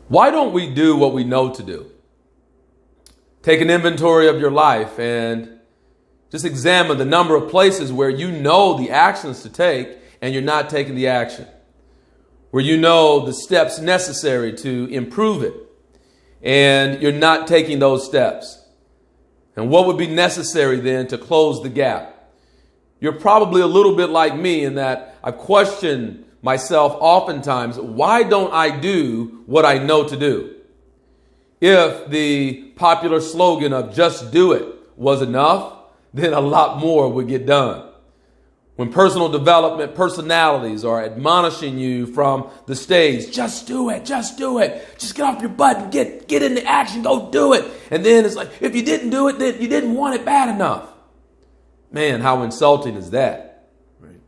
Why don't we do what we know to do? Take an inventory of your life and just examine the number of places where you know the actions to take and you're not taking the action. Where you know the steps necessary to improve it and you're not taking those steps. And what would be necessary then to close the gap? You're probably a little bit like me in that I've questioned myself oftentimes, why don't I do what I know to do? If the popular slogan of just do it was enough, then a lot more would get done. When personal development personalities are admonishing you from the stage, just do it, just do it. Just get off your butt and get into action, go do it. And then it's like, if you didn't do it, then you didn't want it bad enough. Man, how insulting is that? Right?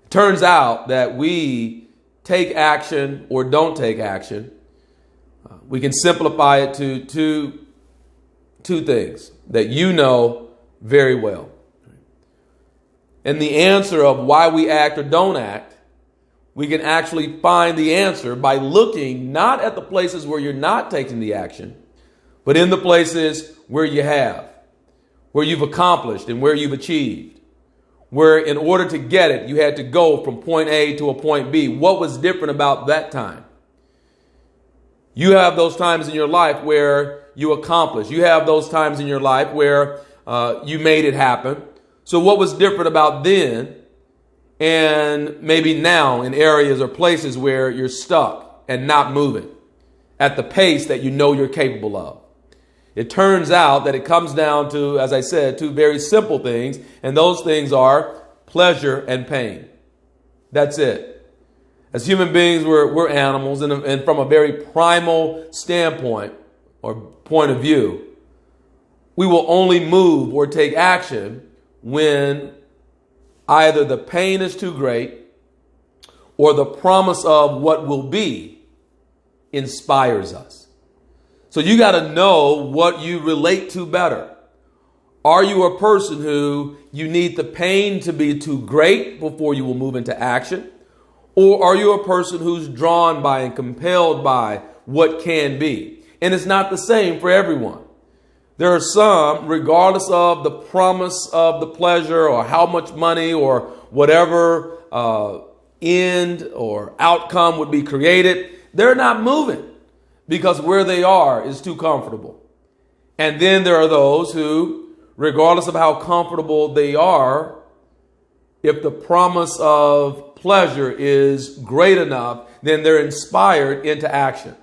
It turns out that we take action or don't take action. We can simplify it to two things that you know very well. And the answer of why we act or don't act, we can actually find the answer by looking not at the places where you're not taking the action, but in the places where you have, where you've accomplished and where you've achieved, where in order to get it, you had to go from point A to a point B. What was different about that time? You have those times in your life where you accomplished. You have those times in your life where you made it happen. So what was different about then and maybe now in areas or places where you're stuck and not moving at the pace that you know you're capable of? It turns out that it comes down to, as I said, two very simple things. And those things are pleasure and pain. That's it. As human beings, we're animals. And from a very primal standpoint or point of view, we will only move or take action when either the pain is too great or the promise of what will be inspires us. So you got to know what you relate to better. Are you a person who you need the pain to be too great before you will move into action? Or are you a person who's drawn by and compelled by what can be? And it's not the same for everyone. There are some, regardless of the promise of the pleasure or how much money or whatever end or outcome would be created, they're not moving because where they are is too comfortable. And then there are those who, regardless of how comfortable they are, if the promise of pleasure is great enough, then they're inspired into action.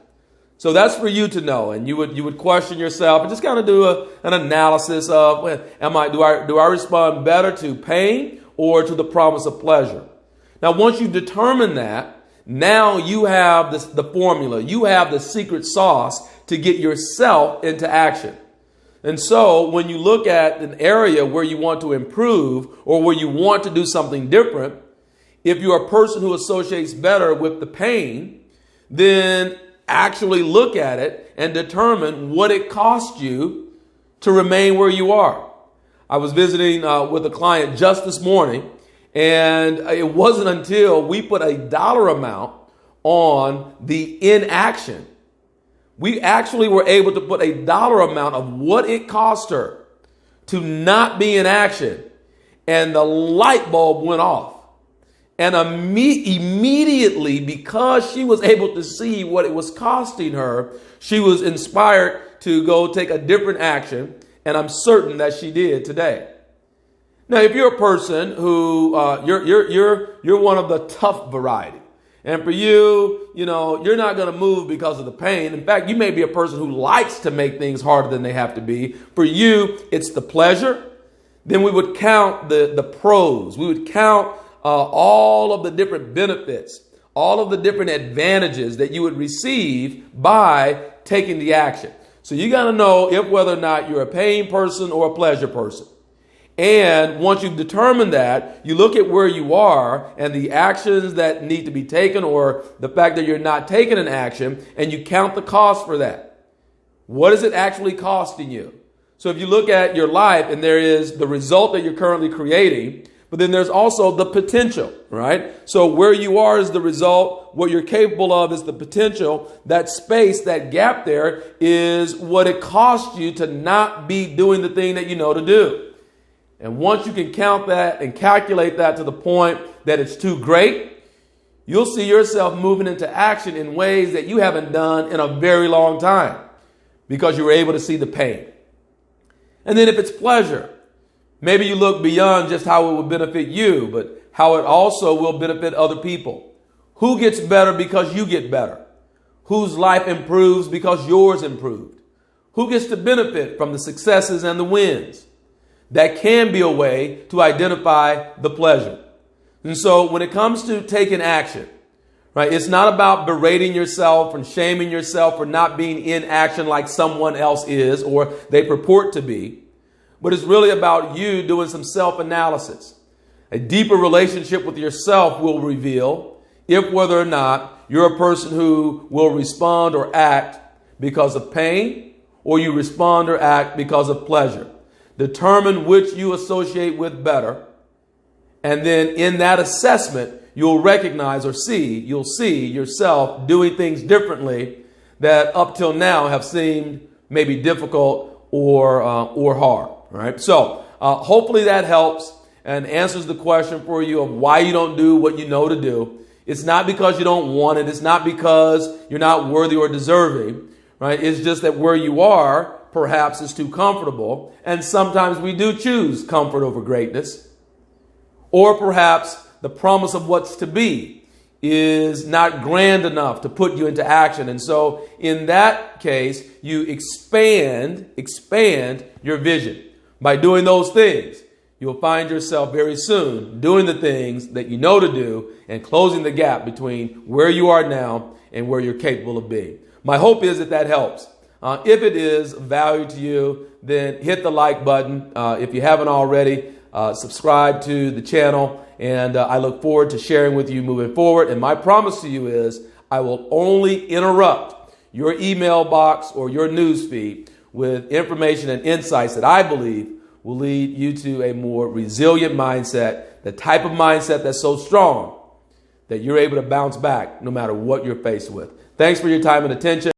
So that's for you to know, and you would question yourself and just kind of do an analysis of, do I respond better to pain or to the promise of pleasure? Now, once you determine that, now you have the formula, you have the secret sauce to get yourself into action. And so when you look at an area where you want to improve or where you want to do something different, if you're a person who associates better with the pain, then actually look at it and determine what it costs you to remain where you are. I was visiting with a client just this morning, and it wasn't until we put a dollar amount on the inaction. We actually were able to put a dollar amount of what it cost her to not be in action, and the light bulb went off. And immediately, because she was able to see what it was costing her, she was inspired to go take a different action. And I'm certain that she did today. Now, if you're a person who you're one of the tough variety, and for you, you're not going to move because of the pain. In fact, you may be a person who likes to make things harder than they have to be. For you, it's the pleasure. Then we would count the pros. We would count all of the different benefits, all of the different advantages that you would receive by taking the action. So you got to know whether or not you're a pain person or a pleasure person. And once you've determined that, you look at where you are and the actions that need to be taken or the fact that you're not taking an action, and you count the cost for that. What is it actually costing you? So if you look at your life and there is the result that you're currently creating, But then there's also the potential, right? So where you are is the result. What you're capable of is the potential. That space, that gap there is what it costs you to not be doing the thing that you know to do. And once you can count that and calculate that to the point that it's too great, you'll see yourself moving into action in ways that you haven't done in a very long time because you were able to see the pain. And then if it's pleasure, maybe you look beyond just how it will benefit you, but how it also will benefit other people. Who gets better because you get better? Whose life improves because yours improved? Who gets to benefit from the successes and the wins? That can be a way to identify the pleasure. And so when it comes to taking action, right, it's not about berating yourself and shaming yourself for not being in action like someone else is or they purport to be. But it's really about you doing some self-analysis. A deeper relationship with yourself will reveal if whether or not you're a person who will respond or act because of pain or you respond or act because of pleasure. Determine which you associate with better. And then in that assessment, you'll recognize or you'll see yourself doing things differently that up till now have seemed maybe difficult or hard. Right. So hopefully that helps and answers the question for you of why you don't do what you know to do. It's not because you don't want it. It's not because you're not worthy or deserving. Right. It's just that where you are perhaps is too comfortable. And sometimes we do choose comfort over greatness. Or perhaps the promise of what's to be is not grand enough to put you into action. And so in that case, you expand your vision. By doing those things, you'll find yourself very soon doing the things that you know to do and closing the gap between where you are now and where you're capable of being. My hope is that helps. If it is of value to you, then hit the like button. If you haven't already, subscribe to the channel. And I look forward to sharing with you moving forward. And my promise to you is I will only interrupt your email box or your news feed with information and insights that I believe will lead you to a more resilient mindset, the type of mindset that's so strong that you're able to bounce back no matter what you're faced with. Thanks for your time and attention.